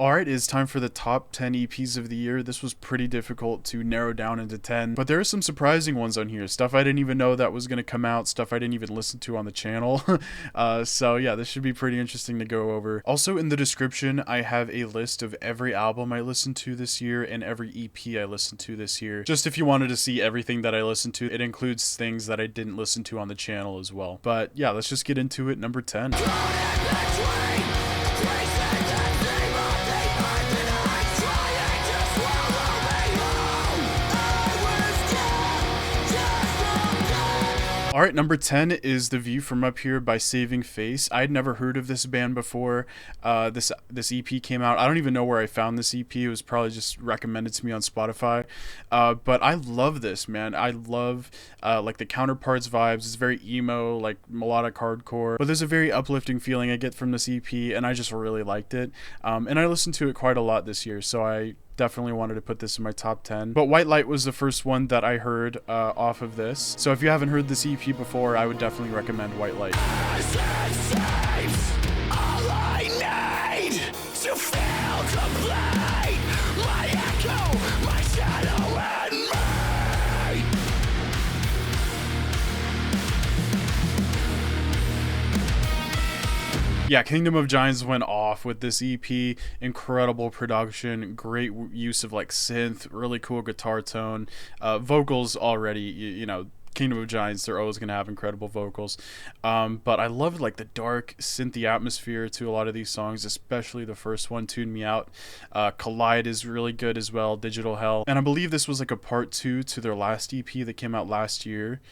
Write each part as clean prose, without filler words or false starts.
Alright, it's time for the top 10 EPs of the year. This was pretty difficult to narrow down into 10, but there are some surprising ones on here. Stuff I didn't even know that was going to come out, stuff I didn't even listen to on the channel. So yeah, this should be pretty interesting to go over. Also in the description, I have a list of every album I listened to this year and every EP I listened to this year. Just if you wanted to see everything that I listened to, it includes things that I didn't listen to on the channel as well. But yeah, let's just get into it. Number 10. Alright, number 10 is The View From Up Here by Saving Face. I'd never heard of this band before. This EP came out. I don't even know where I found this EP. It was probably just recommended to me on Spotify. But I love this, man. I love like the Counterparts vibes. It's very emo, like melodic hardcore. But there's a very uplifting feeling I get from this EP, and I just really liked it. And I listened to it quite a lot this year, so I definitely wanted to put this in my top 10. But White Light was the first one that I heard off of this. So if you haven't heard this EP before, I would definitely recommend White Light. Yeah, Kingdom of Giants went off with this EP. Incredible production, great use of like synth, really cool guitar tone, vocals already, you know, Kingdom of Giants, they're always going to have incredible vocals. But I loved like the dark synthy atmosphere to a lot of these songs, especially the first one, Tune Me Out. Collide is really good as well, Digital Hell. And I believe this was like a part 2 to their last EP that came out last year.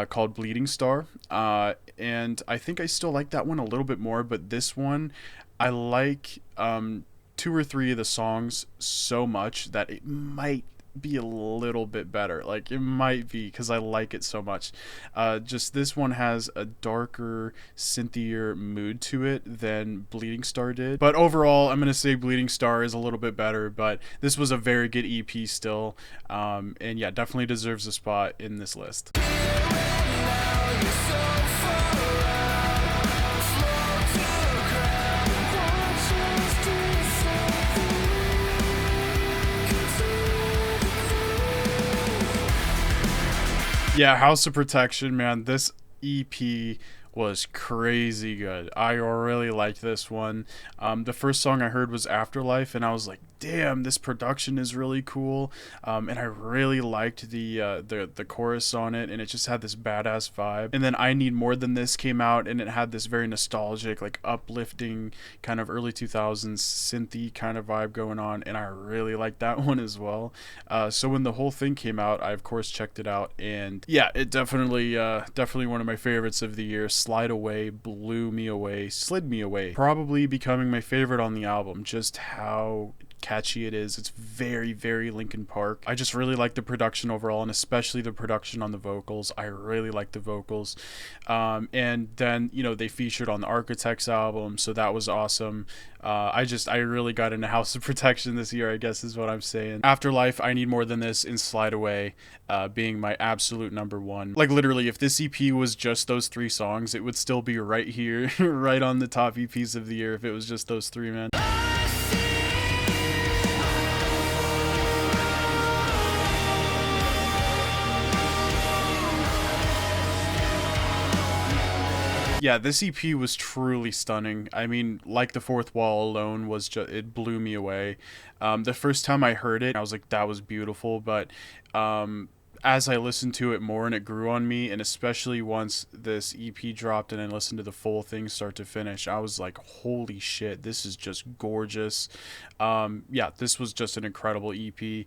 Called Bleeding Star, and I think I still like that one a little bit more, but this one I like 2 or 3 of the songs so much that it might be a little bit better. Like it might be because I like it so much. Just this one has a darker, synthier mood to it than Bleeding Star did. But overall, I'm gonna say Bleeding Star is a little bit better. But this was a very good EP still, and yeah, definitely deserves a spot in this list. Yeah, House of Protection, man, this EP was crazy good. I really liked this one. The first song I heard was Afterlife, and I was like, damn, this production is really cool. And I really liked the chorus on it, and it just had this badass vibe. And then I Need More Than This came out, and it had this very nostalgic, like uplifting kind of early 2000s synthy kind of vibe going on, and I really liked that one as well. So when the whole thing came out, I of course checked it out, and yeah, it definitely one of my favorites of the year. Slide Away blew me away, slid me away, probably becoming my favorite on the album. Just how catchy it is. It's very, very Linkin Park. I just really like the production overall, and especially the production on the vocals. I really like the vocals. And then, you know, they featured on the Architects album, so that was awesome. I really got into House of Protection this year, I guess is what I'm saying. Afterlife, I Need More Than This, and Slide Away being my absolute number 1. Like literally, if this EP was just those 3 songs, it would still be right here, right on the top EPs of the year if it was just those 3, man. Yeah, this EP was truly stunning. I mean, like The Fourth Wall alone was just, it blew me away. The first time I heard it, I was like, that was beautiful, but as I listened to it more and it grew on me, and especially once this EP dropped and I listened to the full thing start to finish, I was like, holy shit, this is just gorgeous. Yeah, this was just an incredible EP.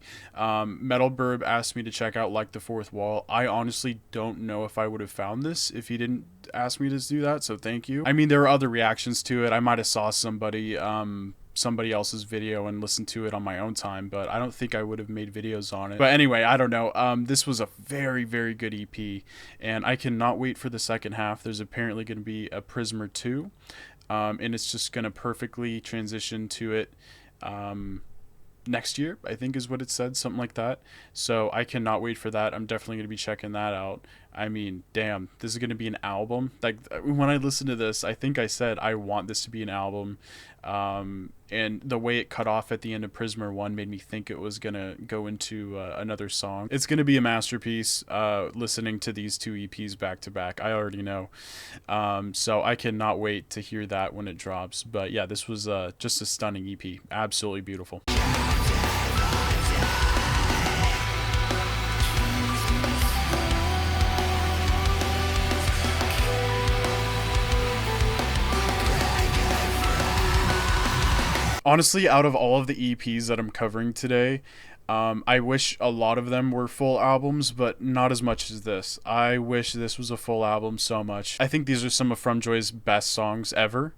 Metal Burb asked me to check out Like the Fourth Wall. I honestly don't know if I would have found this if he didn't ask me to do that, so thank you. I mean, there are other reactions to it. I might have saw somebody else's video and listened to it on my own time, but I don't think I would have made videos on it. But anyway, I don't know. This was a very, very good EP, and I cannot wait for the second half. There's apparently going to be a Prismer 2, and it's just going to perfectly transition to it next year, I think is what it said, something like that. So I cannot wait for that. I'm definitely going to be checking that out. I mean, damn, this is going to be an album. Like, when I listen to this, I think I said I want this to be an album. and the way it cut off at the end of Prismer 1 made me think it was gonna go into another song. It's gonna be a masterpiece. Listening to these two EPs back to back, I already know. So I cannot wait to hear that when it drops. But yeah, this was just a stunning EP. Absolutely beautiful. Honestly, out of all of the EPs that I'm covering today, I wish a lot of them were full albums, but not as much as this. I wish this was a full album so much. I think these are some of FromJoy's best songs ever.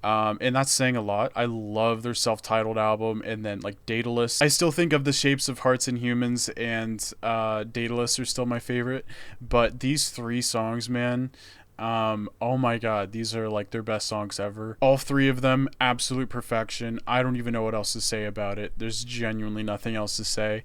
And that's saying a lot. I love their self-titled album, and then like Daedalus. I still think of the Shapes of Hearts and Humans and Daedalus are still my favorite. But these three songs, man, oh my god, these are like their best songs ever. All three of them, absolute perfection. I don't even know what else to say about it. There's genuinely nothing else to say.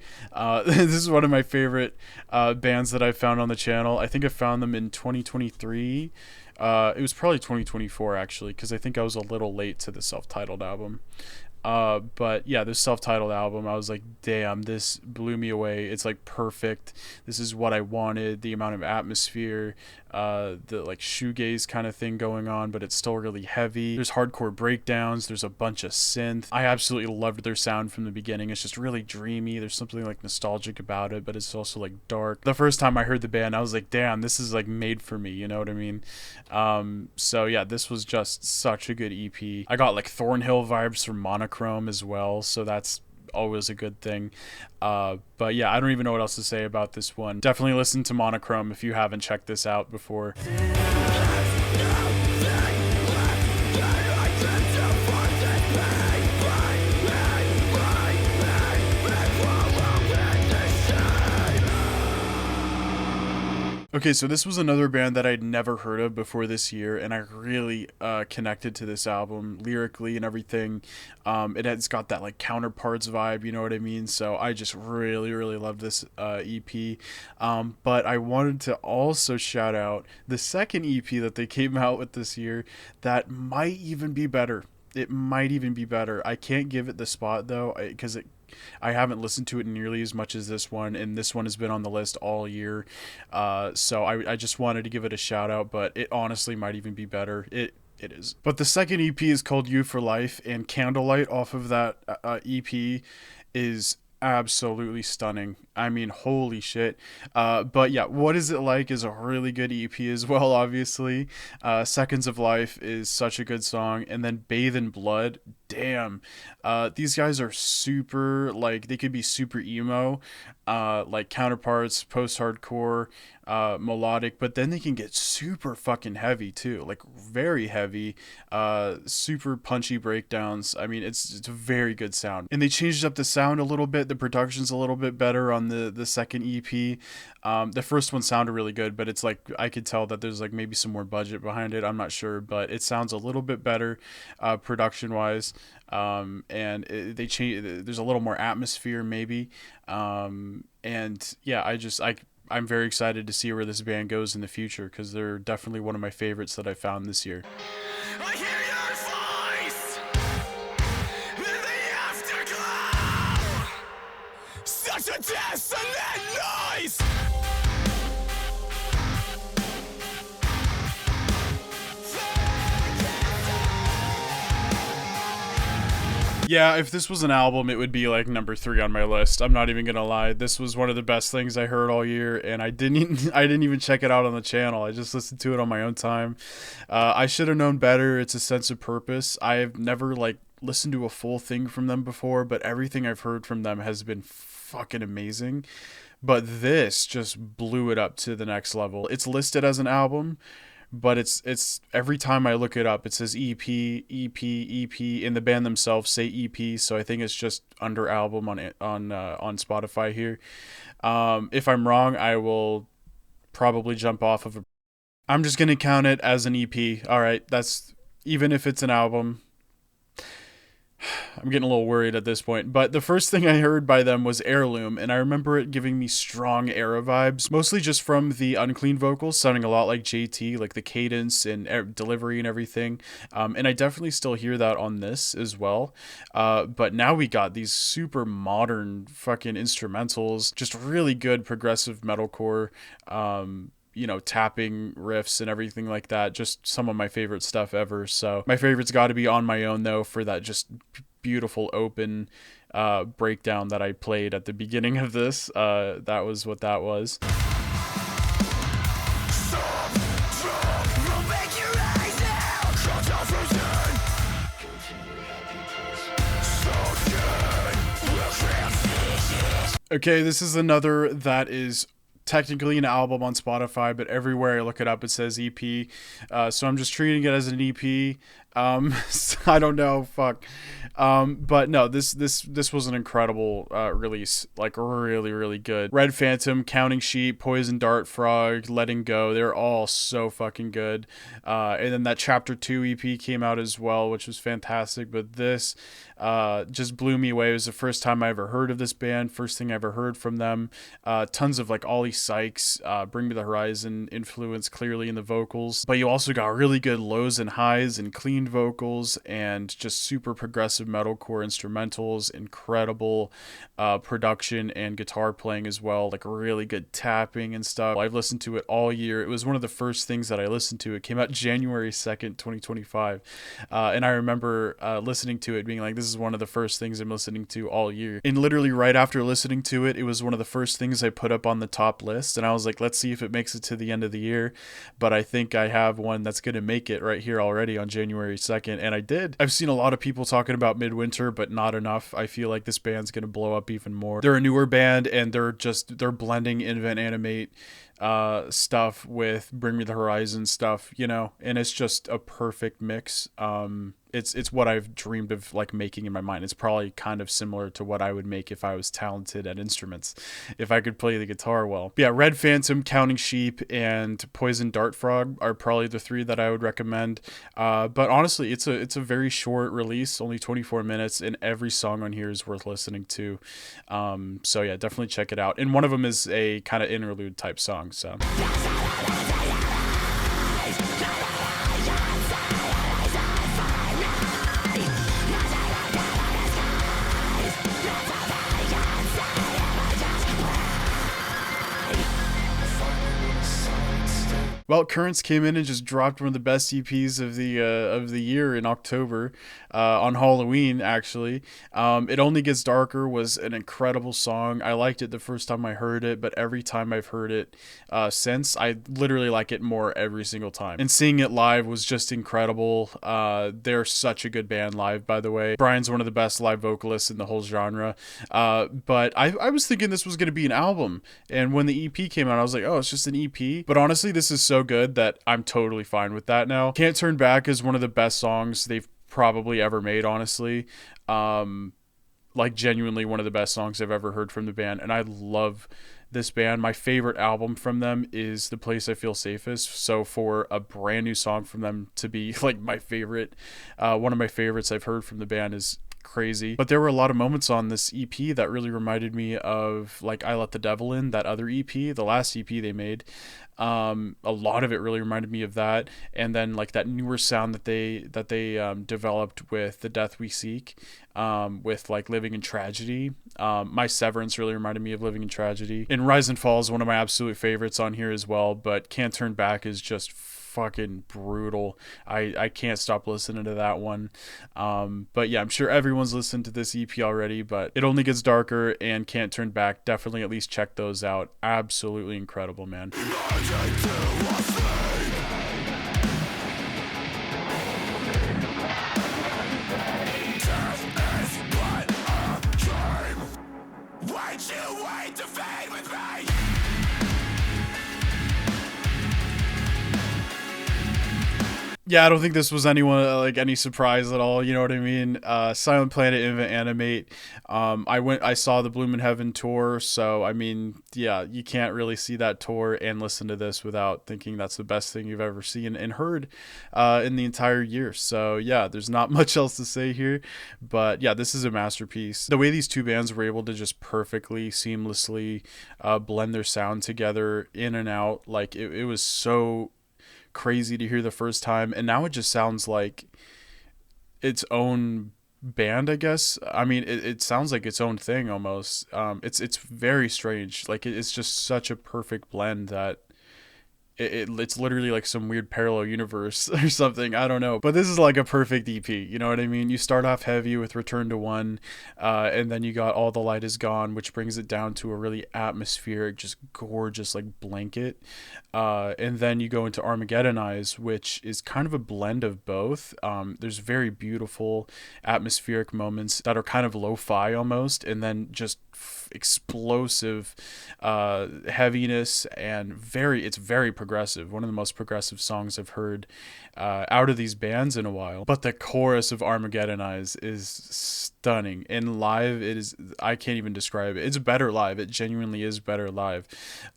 This is one of my favorite bands that I've found on the channel. I think I found them in 2023. It was probably 2024 actually, because I think I was a little late to the self-titled album. But yeah, this self-titled album, I was like, damn, this blew me away. It's like perfect. This is what I wanted. The amount of atmosphere, the like shoegaze kind of thing going on, but it's still really heavy. There's hardcore breakdowns. There's a bunch of synth. I absolutely loved their sound from the beginning. It's just really dreamy. There's something like nostalgic about it, but it's also like dark. The first time I heard the band, I was like, damn, this is like made for me. You know what I mean? So yeah, this was just such a good EP. I got like Thornhill vibes from Monochrome as well, so that's always a good thing. But yeah, I don't even know what else to say about this one. Definitely listen to Monochrome if you haven't checked this out before. Okay, so this was another band that I'd never heard of before this year, and I really connected to this album lyrically and everything. It's got that like Counterparts vibe, you know what I mean? So I just really, really loved this EP. But I wanted to also shout out the second EP that they came out with this year that might even be better. It might even be better. I can't give it the spot though, because I haven't listened to it nearly as much as this one, and this one has been on the list all year. So I just wanted to give it a shout out, but it honestly might even be better. It is. But the second EP is called You for Life, and Candlelight off of that EP is absolutely stunning. I mean, holy shit. But yeah, What Is It Like is a really good EP as well, obviously. Seconds of Life is such a good song. And then Bathe in Blood, damn. These guys are super, like, they could be super emo, like Counterparts, post-hardcore, melodic, but then they can get super fucking heavy too, like very heavy, super punchy breakdowns. I mean, it's a very good sound, and they changed up the sound a little bit. The production's a little bit better on the second EP. The first one sounded really good, but it's like I could tell that there's like maybe some more budget behind it. I'm not sure, but it sounds a little bit better production wise. They change. There's a little more atmosphere maybe. And yeah, I'm very excited to see where this band goes in the future, because they're definitely one of my favorites that I found this year. I hear your voice in the afterglow. Such a dissonant noise. Yeah, if this was an album, it would be like number 3 on my list. I'm not even gonna lie. This was one of the best things I heard all year, and I didn't even check it out on the channel. I just listened to it on my own time. I should have known better. It's a sense of purpose. I've never like listened to a full thing from them before, but everything I've heard from them has been fucking amazing. But this just blew it up to the next level. It's listed as an album, but it's every time I look it up, it says EP, and the band themselves say EP, so I think it's just under album on Spotify here. If I'm wrong, I will probably jump off of it. I'm just gonna count it as an EP. All right, that's, even if it's an album. I'm getting a little worried at this point, but the first thing I heard by them was Heirloom, and I remember it giving me strong era vibes, mostly just from the unclean vocals sounding a lot like JT, like the cadence and delivery and everything. And I definitely still hear that on this as well. But now we got these super modern fucking instrumentals, just really good progressive metalcore. Tapping riffs and everything like that. Just some of my favorite stuff ever. So my favorite's got to be On My Own, though, for that just beautiful open breakdown that I played at the beginning of this. That was what that was. Okay, this is another that is technically an album on Spotify, but everywhere I look it up, it says EP. So I'm just treating it as an EP. I don't know, fuck. But no, this was an incredible release, like really, really good. Red Phantom, Counting Sheep, Poison Dart Frog, Letting Go, they're all so fucking good. And then that Chapter 2 EP came out as well, which was fantastic. But this just blew me away. It was the first time I ever heard of this band, first thing I ever heard from them. Tons of like Ollie Sykes, Bring Me the Horizon influence clearly in the vocals, but you also got really good lows and highs and clean vocals and just super progressive metalcore instrumentals, incredible production and guitar playing as well, like really good tapping and stuff. I've listened to it all year. It was one of the first things that I listened to. It came out January 2nd, 2025. And I remember listening to it being like, this is one of the first things I'm listening to all year. And literally right after listening to it, it was one of the first things I put up on the top list. And I was like, let's see if it makes it to the end of the year. But I think I have one that's going to make it right here already on January 2nd. And I did. I've seen a lot of people talking about Midwinter, but not enough. I feel like this band's going to blow up even more. They're a newer band and they're blending Invent Animate stuff with Bring Me the Horizon stuff, and it's just a perfect mix. It's what I've dreamed of like making in my mind. It's probably kind of similar to what I would make if I was talented at instruments, if I could play the guitar well. But yeah, Red Phantom, Counting Sheep, and Poison Dart Frog are probably the three that I would recommend. But honestly, it's a very short release, only 24 minutes, and every song on here is worth listening to. So yeah, definitely check it out. And one of them is a kind of interlude type song. So. Well, Currents came in and just dropped one of the best EPs of the year in October, on Halloween, actually. It Only Gets Darker was an incredible song. I liked it the first time I heard it, but every time I've heard it since, I literally like it more every single time. And seeing it live was just incredible. They're such a good band live, by the way. Brian's one of the best live vocalists in the whole genre. But I was thinking this was going to be an album, and when the EP came out, I was like, oh, it's just an EP. But honestly, this is so good that I'm totally fine with that now. Can't Turn Back is one of the best songs they've probably ever made, honestly. Like genuinely one of the best songs I've ever heard from the band, and I love this band. My favorite album from them is The Place I Feel Safest, so for a brand new song from them to be like my favorite, one of my favorites I've heard from the band is crazy. But there were a lot of moments on this EP that really reminded me of like I Let the Devil In, that other EP, the last EP they made. A lot of it really reminded me of that, and then like that newer sound that they developed with The Death We Seek, with like Living in Tragedy. My Severance really reminded me of Living in Tragedy, and Rise and Fall is one of my absolute favorites on here as well. But Can't Turn Back is just fucking brutal. I can't stop listening to that one. But yeah, I'm sure everyone's listened to this EP already, but It Only Gets Darker and Can't Turn Back, definitely at least check those out. Absolutely incredible, man. Yeah, I don't think this was anyone like any surprise at all. You know what I mean? Silent Planet, Invent Animate. I saw the Bloom in Heaven tour, so I mean, yeah, you can't really see that tour and listen to this without thinking that's the best thing you've ever seen and heard in the entire year. So yeah, there's not much else to say here, but yeah, this is a masterpiece. The way these two bands were able to just perfectly, seamlessly blend their sound together in and out, like it was so crazy to hear the first time, and now it just sounds like its own band, I guess. I mean, it sounds like its own thing almost. It's very strange. Like it's just such a perfect blend that it's literally like some weird parallel universe or something. I don't know. But this is like a perfect EP. You know what I mean? You start off heavy with Return to One, and then you got All the Light Is Gone, which brings it down to a really atmospheric, just gorgeous like blanket. And then you go into Armageddon Eyes, which is kind of a blend of both. There's very beautiful atmospheric moments that are kind of lo-fi almost, and then just explosive heaviness, and it's very progressive. One of the most progressive songs I've heard out of these bands in a while. But the chorus of Armageddon Eyes is stunning. And live, it is, I can't even describe it. It's better live. It genuinely is better live.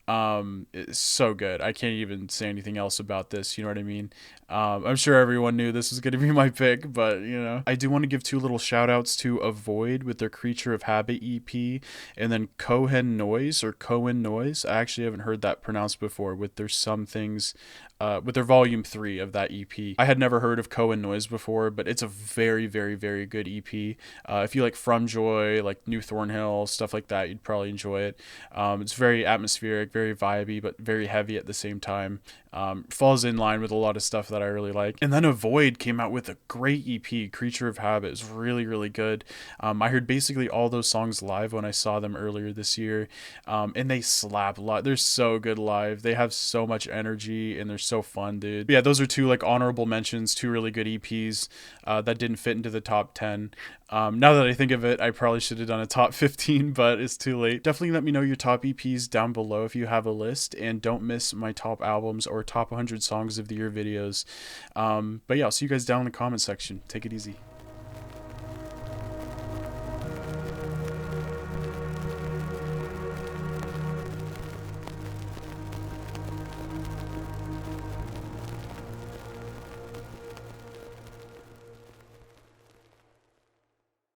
It's so good. I can't even say anything else about this. You know what I mean? I'm sure everyone knew this was going to be my pick, but you know, I do want to give two little shout outs to Avoid with their Creature of Habit EP, and then Cohen Noise or Cohen Noise. I actually haven't heard that pronounced before, with their Some Things, with their volume 3 of that EP. I had never heard of Cohen Noise before, but it's a very, very, very good EP. If you like FromJoy, like New Thornhill, stuff like that, you'd probably enjoy it. It's very atmospheric, very vibey, but very heavy at the same time. Falls in line with a lot of stuff that I really like. And then Avoid came out with a great EP, Creature of Habit. It's really, really good. I heard basically all those songs live when I saw them earlier this year, and they slap a lot. They're so good live. They have so much energy, and they're so fun, dude. But yeah, those are two like honorable mentions, two really good EPs that didn't fit into the top 10. Now that I think of it, I probably should have done a top 15, but it's too late. Definitely let me know your top EPs down below if you have a list, and don't miss my top albums or top 100 songs of the year videos. But yeah, I'll see you guys down in the comment section. Take it easy.